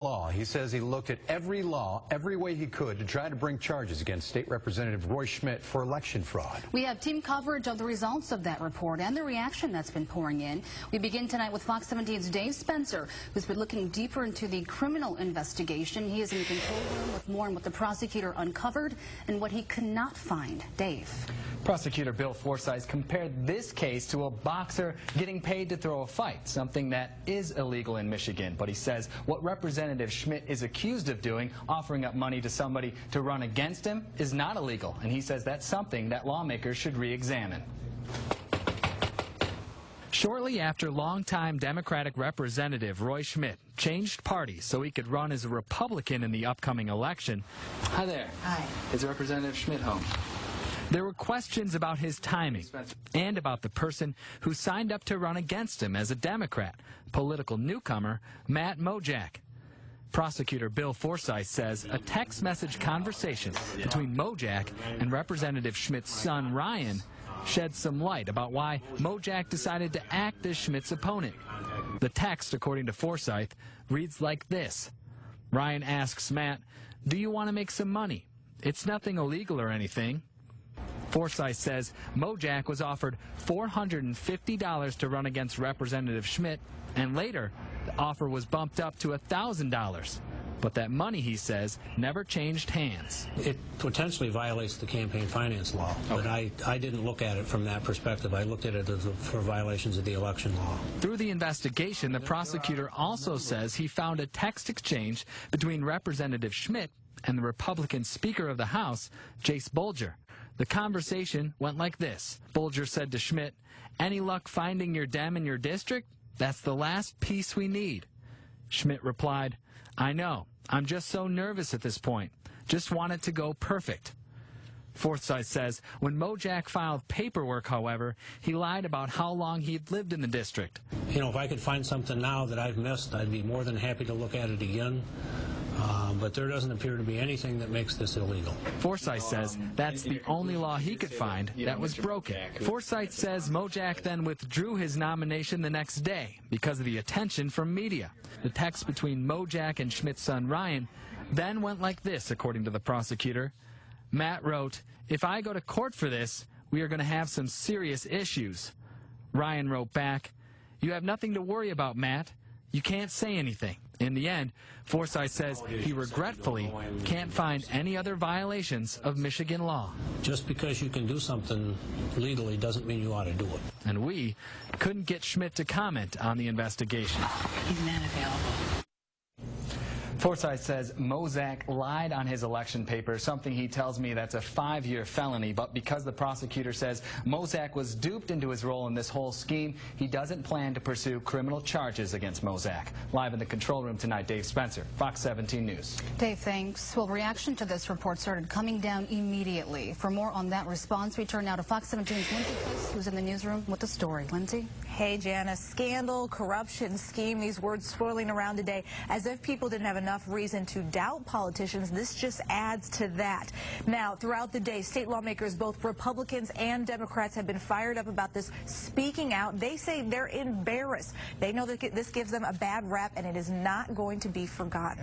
Law. He says he looked at every law, every way he could to try to bring charges against State Representative Roy Schmidt for election fraud. We have team coverage of the results of that report and the reaction that's been pouring in. We begin tonight with Fox 17's Dave Spencer, who's been looking deeper into the criminal investigation. He is in the control room with more on what the prosecutor uncovered and what he could not find. Dave. Prosecutor Bill Forsyth compared this case to a boxer getting paid to throw a fight, something that is illegal in Michigan. But he says what Representative Schmidt is accused of doing, offering up money to somebody to run against him, is not illegal. And he says that's something that lawmakers should re-examine. Shortly after longtime Democratic Representative Roy Schmidt changed parties so he could run as a Republican in the upcoming election. Hi there. Hi. Is Representative Schmidt home? There were questions about his timing and about the person who signed up to run against him as a Democrat, political newcomer Matt Mojak. Prosecutor Bill Forsyth says a text message conversation between Mojak and Representative Schmidt's son Ryan shed some light about why Mojak decided to act as Schmidt's opponent. The text, according to Forsyth, reads like this. Ryan asks Matt, "Do you want to make some money? It's nothing illegal or anything." Forsyth says Mojak was offered $450 to run against Representative Schmidt, and later the offer was bumped up to $1,000. But that money, he says, never changed hands. It potentially violates the campaign finance law, but I didn't look at it from that perspective. I looked at it for violations of the election law. Through the investigation, the prosecutor also says he found a text exchange between Representative Schmidt and the Republican Speaker of the House, Jase Bolger. The conversation went like this. Bolger said to Schmidt, "Any luck finding your Dem in your district? That's the last piece we need." Schmidt replied, "I know. I'm just so nervous at this point. Just want it to go perfect." Forsyth says when Mojak filed paperwork, however, he lied about how long he'd lived in the district. You know, if I could find something now that I've missed, I'd be more than happy to look at it again. But there doesn't appear to be anything that makes this illegal. Forsyth says that's the only law he could find that was broken. Forsyth says Mojak then withdrew his nomination the next day because of the attention from media. The text between Mojak and Schmidt's son Ryan then went like this, according to the prosecutor. Matt wrote, "If I go to court for this, we are going to have some serious issues." Ryan wrote back, "You have nothing to worry about, Matt. You can't say anything." In the end, Forsyth says he regretfully can't find any other violations of Michigan law. Just because you can do something legally doesn't mean you ought to do it. And we couldn't get Schmidt to comment on the investigation. He's not available. Forsyth says Mojak lied on his election papers, something he tells me that's a 5-year felony. But because the prosecutor says Mojak was duped into his role in this whole scheme, he doesn't plan to pursue criminal charges against Mojak. Live in the control room tonight, Dave Spencer, Fox 17 News. Dave, thanks. Well, reaction to this report started coming down immediately. For more on that response, we turn now to Fox 17's Lindsay Place, who's in the newsroom with the story. Lindsay? Hey, Janice. Scandal, corruption, scheme, these words swirling around today as if people didn't have enough reason to doubt politicians. This just adds to that. Now, throughout the day, state lawmakers, both Republicans and Democrats, have been fired up about this, speaking out. They say they're embarrassed. They know that this gives them a bad rap, and it is not going to be forgotten.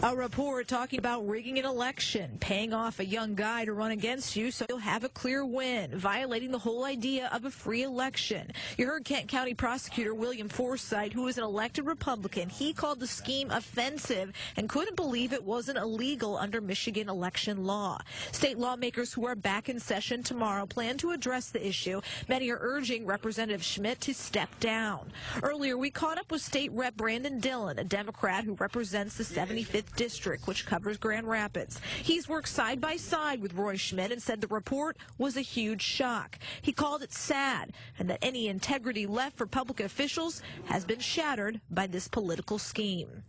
A report talking about rigging an election, paying off a young guy to run against you so you'll have a clear win, violating the whole idea of a free election. You heard Kent County Prosecutor William Forsyth, who is an elected Republican. He called the scheme offensive and couldn't believe it wasn't illegal under Michigan election law. State lawmakers who are back in session tomorrow plan to address the issue. Many are urging Representative Schmidt to step down. Earlier, we caught up with State Rep Brandon Dillon, a Democrat who represents the 75th District, which covers Grand Rapids. He's worked side by side with Roy Schmidt and said the report was a huge shock. He called it sad and that any integrity left for public officials has been shattered by this political scheme.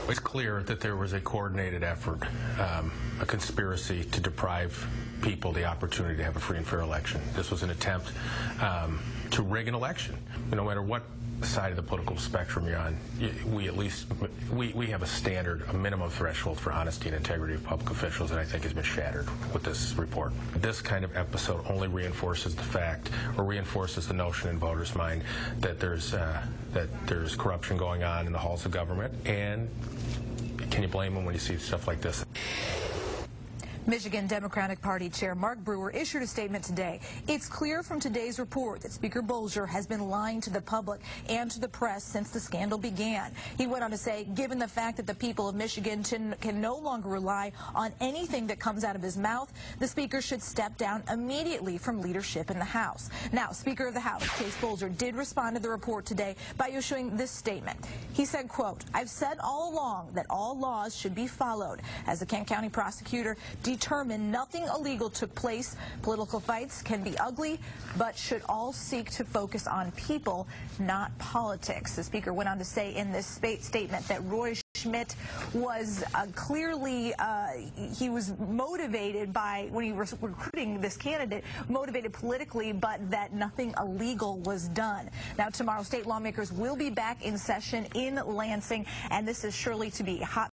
It's clear that there was a coordinated effort, a conspiracy to deprive people the opportunity to have a free and fair election. This was an attempt to rig an election. No matter what side of the political spectrum you're on, we have a standard, a minimum threshold for honesty and integrity of public officials that I think has been shattered with this report. This kind of episode only reinforces the fact, or reinforces the notion in voters' mind that there's corruption going on in the halls of government, and can you blame them when you see stuff like this? Michigan Democratic Party Chair Mark Brewer issued a statement today. It's clear from today's report that Speaker Bolger has been lying to the public and to the press since the scandal began. He went on to say, given the fact that the people of Michigan can no longer rely on anything that comes out of his mouth, the Speaker should step down immediately from leadership in the House. Now, Speaker of the House, Jase Bolger, did respond to the report today by issuing this statement. He said, quote, I've said all along that all laws should be followed. As the Kent County prosecutor determined nothing illegal took place. Political fights can be ugly, but should all seek to focus on people, not politics. The Speaker went on to say in this statement that Roy Schmidt was clearly, he was motivated by, when he was recruiting this candidate, motivated politically, but that nothing illegal was done. Now, tomorrow, state lawmakers will be back in session in Lansing, and this is surely to be hot